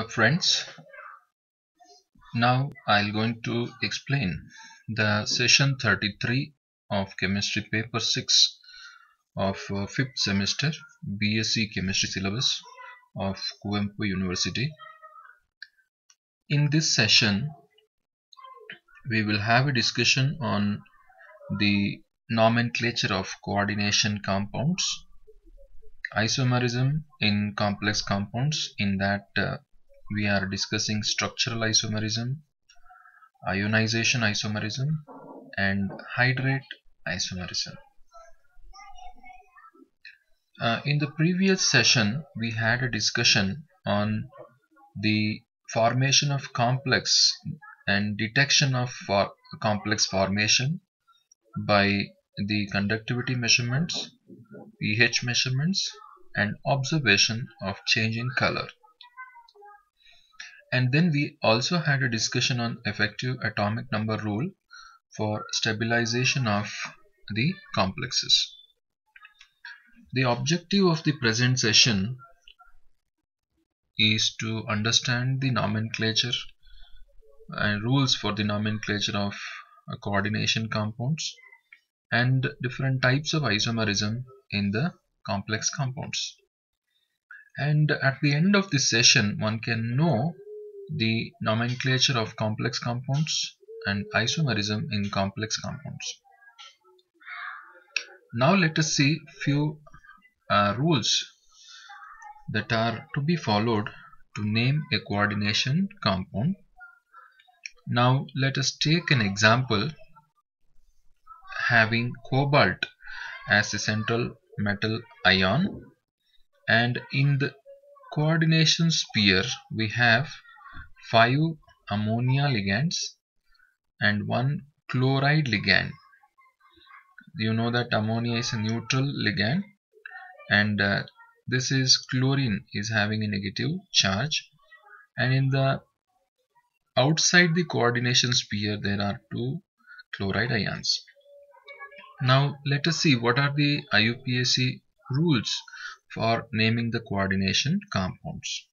Friends, now I'll going to explain the session 33 of chemistry paper 6 of 5th semester BSc chemistry syllabus of Kuvempu University. In this session we will have a discussion on the nomenclature of coordination compounds, isomerism in complex compounds, in that we are discussing structural isomerism, ionization isomerism, and hydrate isomerism. In the previous session we had a discussion on the formation of complex and detection of complex formation by the conductivity measurements, pH measurements, and observation of change in color. And then we also had a discussion on effective atomic number rule for stabilization of the complexes. The objective of the present session is to understand the nomenclature and rules for the nomenclature of coordination compounds and different types of isomerism in the complex compounds. And at the end of this session one can know the nomenclature of complex compounds and isomerism in complex compounds. Now let us see few rules that are to be followed to name a coordination compound. Now let us take an example having cobalt as a central metal ion, and in the coordination sphere we have 5 ammonia ligands and 1 chloride ligand. You know that ammonia is a neutral ligand, and this is chlorine is having a negative charge, and in the outside the coordination sphere there are 2 chloride ions. Now let us see what are the IUPAC rules for naming the coordination compounds.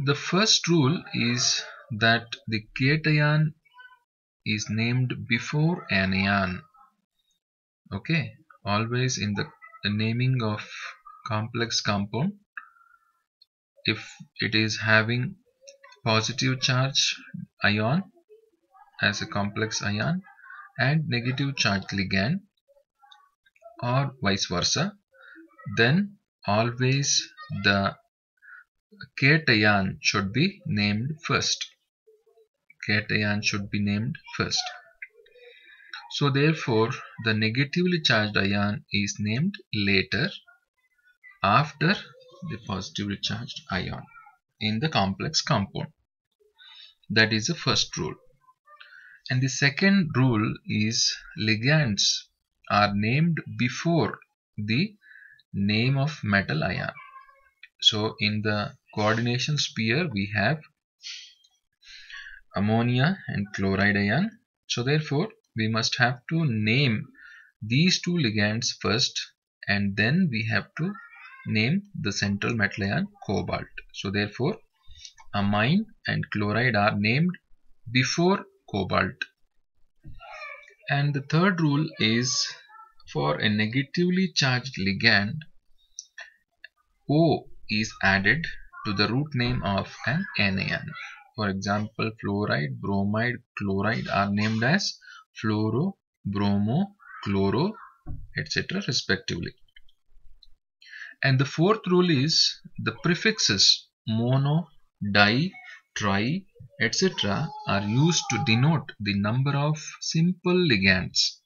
The first rule is that the cation is named before anion. Okay, always in the naming of complex compound, if it is having positive charge ion as a complex ion and negative charge ligand, or vice versa, then always the cation should be named first. Cation should be named first. So therefore the negatively charged ion is named later after the positively charged ion in the complex compound. That is the first rule. And the second rule is ligands are named before the name of metal ion. So in the coordination sphere we have ammonia and chloride ion. So therefore we must have to name these 2 ligands first, and then we have to name the central metal ion cobalt. So therefore amine and chloride are named before cobalt. And the third rule is for a negatively charged ligand, O is added to the root name of an anion. For example, fluoride, bromide, chloride are named as fluoro, bromo, chloro, etc. respectively. And the fourth rule is the prefixes mono, di, tri, etc. are used to denote the number of simple ligands.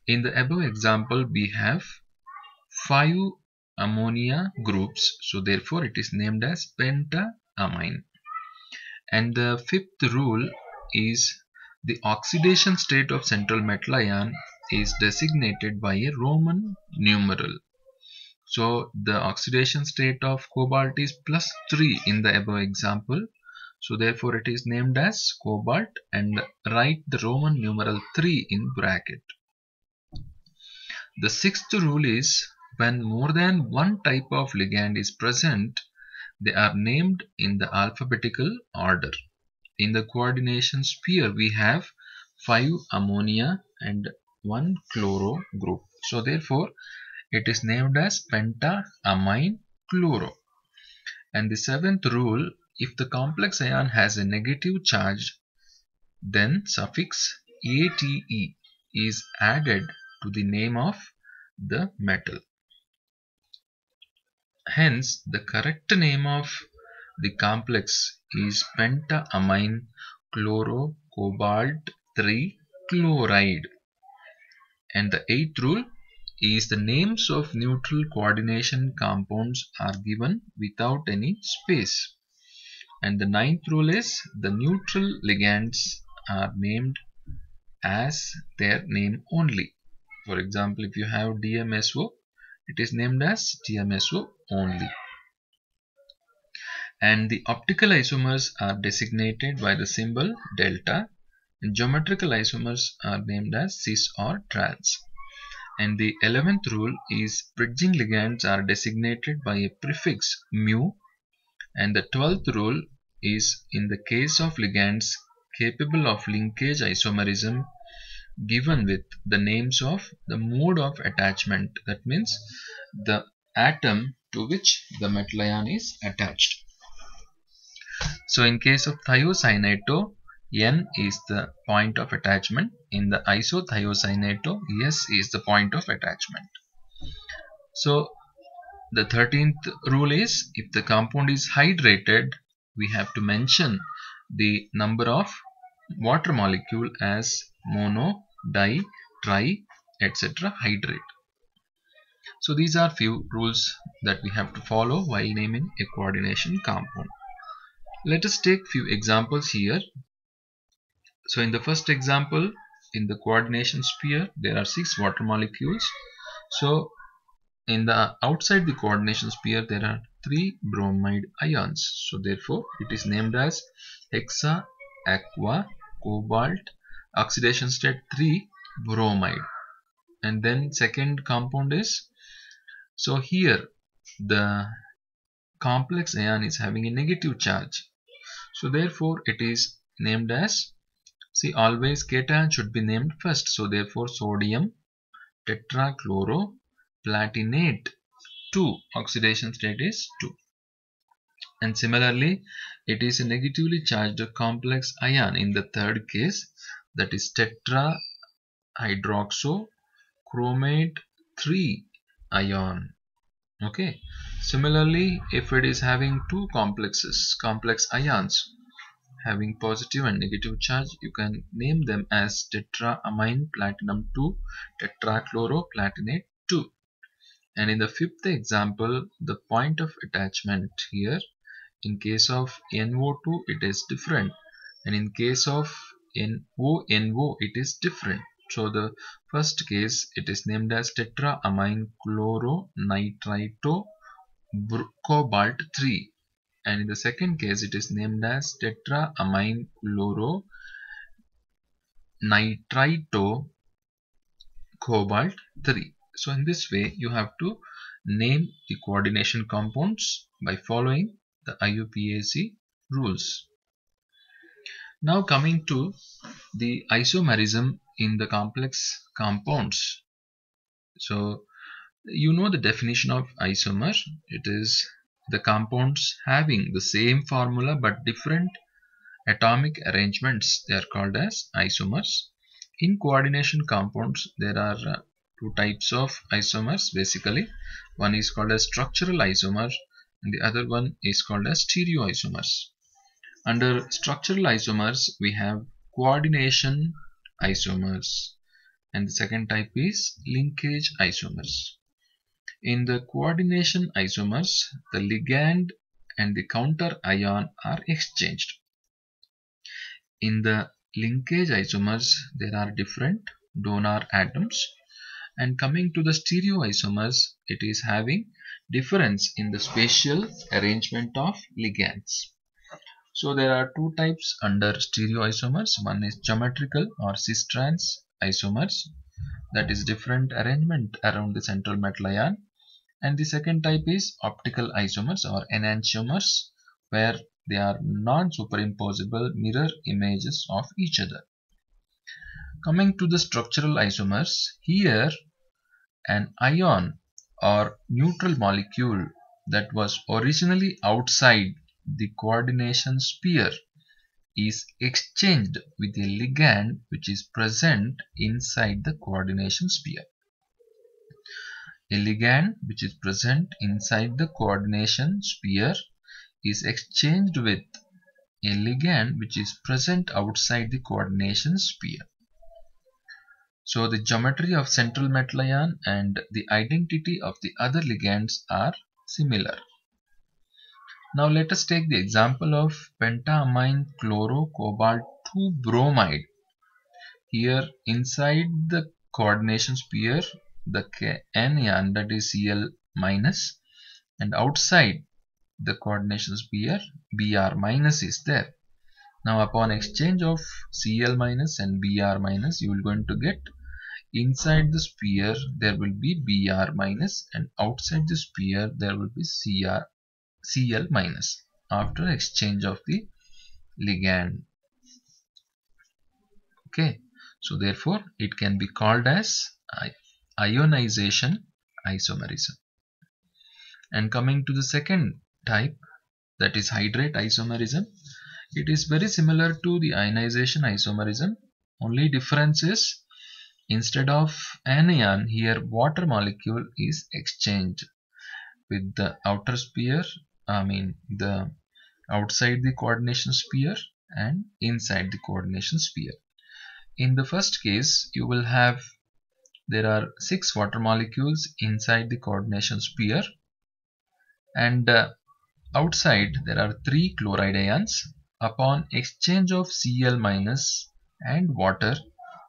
In the above example we have 5 ammonia groups, so therefore it is named as pentaamine. And the fifth rule is the oxidation state of central metal ion is designated by a Roman numeral. So the oxidation state of cobalt is +3 in the above example, so therefore it is named as cobalt, and write the Roman numeral 3 in bracket. The sixth rule is when more than one type of ligand is present, they are named in the alphabetical order. In the coordination sphere, we have 5 ammonia and 1 chloro group. So therefore, it is named as pentaamine chloro. And the seventh rule, if the complex ion has a negative charge, then suffix ate is added to the name of the metal. Hence, the correct name of the complex is pentaamine chlorocobalt 3 chloride. And the eighth rule is the names of neutral coordination compounds are given without any space. And the ninth rule is the neutral ligands are named as their name only. For example, if you have DMSO, it is named as DMSO only. And the optical isomers are designated by the symbol delta, and geometrical isomers are named as cis or trans. And the 11th rule is bridging ligands are designated by a prefix mu, and the 12th rule is in the case of ligands capable of linkage isomerism given with the names of the mode of attachment, that means the atom to which the metal ion is attached. So in case of thiocyanate, N is the point of attachment. In the isothiocyanate, S is the point of attachment. So the 13th rule is if the compound is hydrated, we have to mention the number of water molecule as mono, di, tri, etc. hydrate. So these are few rules that we have to follow while naming a coordination compound. Let us take few examples here. So in the first example, in the coordination sphere, there are 6 water molecules. So in the outside the coordination sphere, there are 3 bromide ions. So therefore, it is named as hexa aqua cobalt oxidation state 3 bromide. And then second compound is, so here the complex ion is having a negative charge. So therefore, it is named as, see, always cation should be named first. So therefore, sodium tetrachloroplatinate 2, oxidation state is 2. And similarly, it is a negatively charged complex ion in the third case, that is tetrahydroxochromate 3 ion. Okay. Similarly, if it is having two complex ions having positive and negative charge, you can name them as tetraamine platinum 2 tetrachloroplatinate 2. And in the fifth example, the point of attachment here, in case of NO2 it is different, and in case of NO it is different. So the first case, it is named as tetraamine chloronitrito cobalt 3, and in the second case it is named as tetraamine chloronitrito cobalt 3. So in this way you have to name the coordination compounds by following the IUPAC rules. Now coming to the isomerism in the complex compounds. So you know the definition of isomer. It is the compounds having the same formula but different atomic arrangements. They are called as isomers. In coordination compounds, there are two types of isomers basically. One is called as structural isomer and the other one is called as stereoisomers. Under structural isomers, we have coordination isomers, and the second type is linkage isomers. In the coordination isomers, the ligand and the counter ion are exchanged. In the linkage isomers, there are different donor atoms, and coming to the stereoisomers, it is having difference in the spatial arrangement of ligands. So there are two types under stereoisomers. One is geometrical or cis-trans isomers, that is different arrangement around the central metal ion, And the second type is optical isomers or enantiomers, where they are non-superimposable mirror images of each other. Coming to the structural isomers, here an ion or neutral molecule that was originally outside the coordination sphere is exchanged with a ligand which is present inside the coordination sphere. A ligand which is present inside the coordination sphere is exchanged with a ligand which is present outside the coordination sphere. So the geometry of central metal ion and the identity of the other ligands are similar. Now let us take the example of pentamine chloro-cobalt 2 bromide. Here inside the coordination sphere, the anion, that is Cl minus, and outside the coordination sphere Br minus is there. Now upon exchange of Cl minus and Br minus, you will going to get inside the sphere there will be Br minus, and outside the sphere there will be Cl minus after exchange of the ligand. Okay, so therefore it can be called as ionization isomerism. And coming to the second type, that is hydrate isomerism, it is very similar to the ionization isomerism. Only difference is, instead of anion, here water molecule is exchanged with the outer sphere, the outside the coordination sphere and inside the coordination sphere. In the first case, you will have, there are 6 water molecules inside the coordination sphere, and outside there are 3 chloride ions. Upon exchange of Cl minus and water,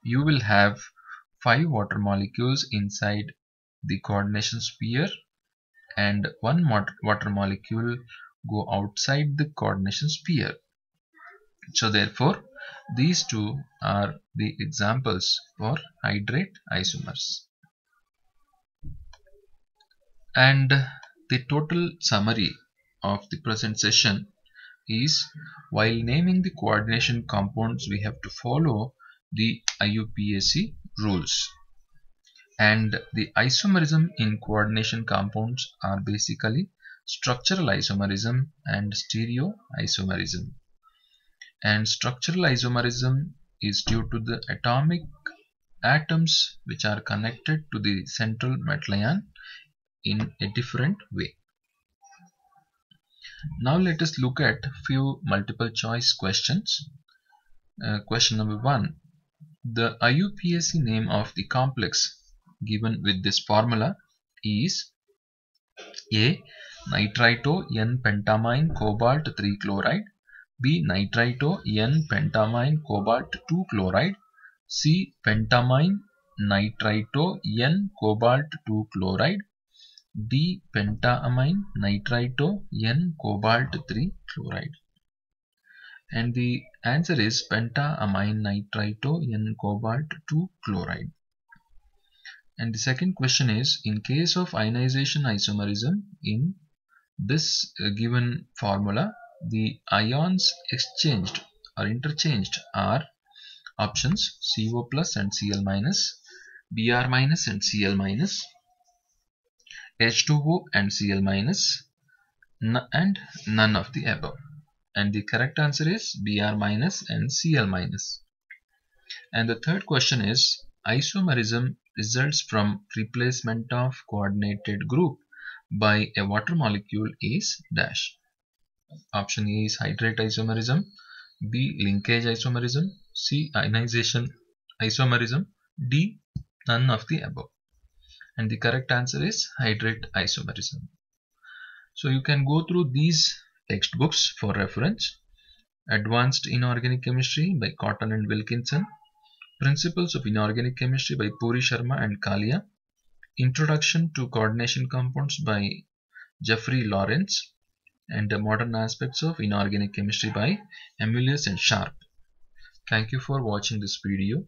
you will have 5 water molecules inside the coordination sphere and 1 water molecule go outside the coordination sphere. So therefore these two are the examples for hydrate isomers. And the total summary of the present session is, while naming the coordination compounds, we have to follow the IUPAC rules. And the isomerism in coordination compounds are basically structural isomerism and stereoisomerism. And structural isomerism is due to the atoms which are connected to the central metal ion in a different way. Now let us look at few multiple choice questions. Question number 1. The IUPAC name of the complex given with this formula is A. Nitrito N pentamine cobalt 3 chloride, B. Nitrito N pentamine cobalt 2 chloride, C. Pentamine nitrito N cobalt 2 chloride, D. Pentamine nitrito N cobalt 3 chloride. And the answer is pentamine nitrito N cobalt 2 chloride. And the second question is, in case of ionization isomerism, in this given formula, the ions exchanged or interchanged are options CO plus and Cl minus, Br minus and Cl minus, H2O and Cl minus, and none of the above. And the correct answer is Br minus and Cl minus. And the third question is, isomerism results from replacement of coordinated group by a water molecule is dash. Option A is hydrate isomerism, B. linkage isomerism, C. ionization isomerism, D. none of the above. And the correct answer is hydrate isomerism. So you can go through these textbooks for reference. Advanced Inorganic Chemistry by Cotton and Wilkinson, Principles of Inorganic Chemistry by Puri Sharma and Kalia, Introduction to Coordination Compounds by Jeffrey Lawrence, and Modern Aspects of Inorganic Chemistry by Amulius and Sharp. Thank you for watching this video.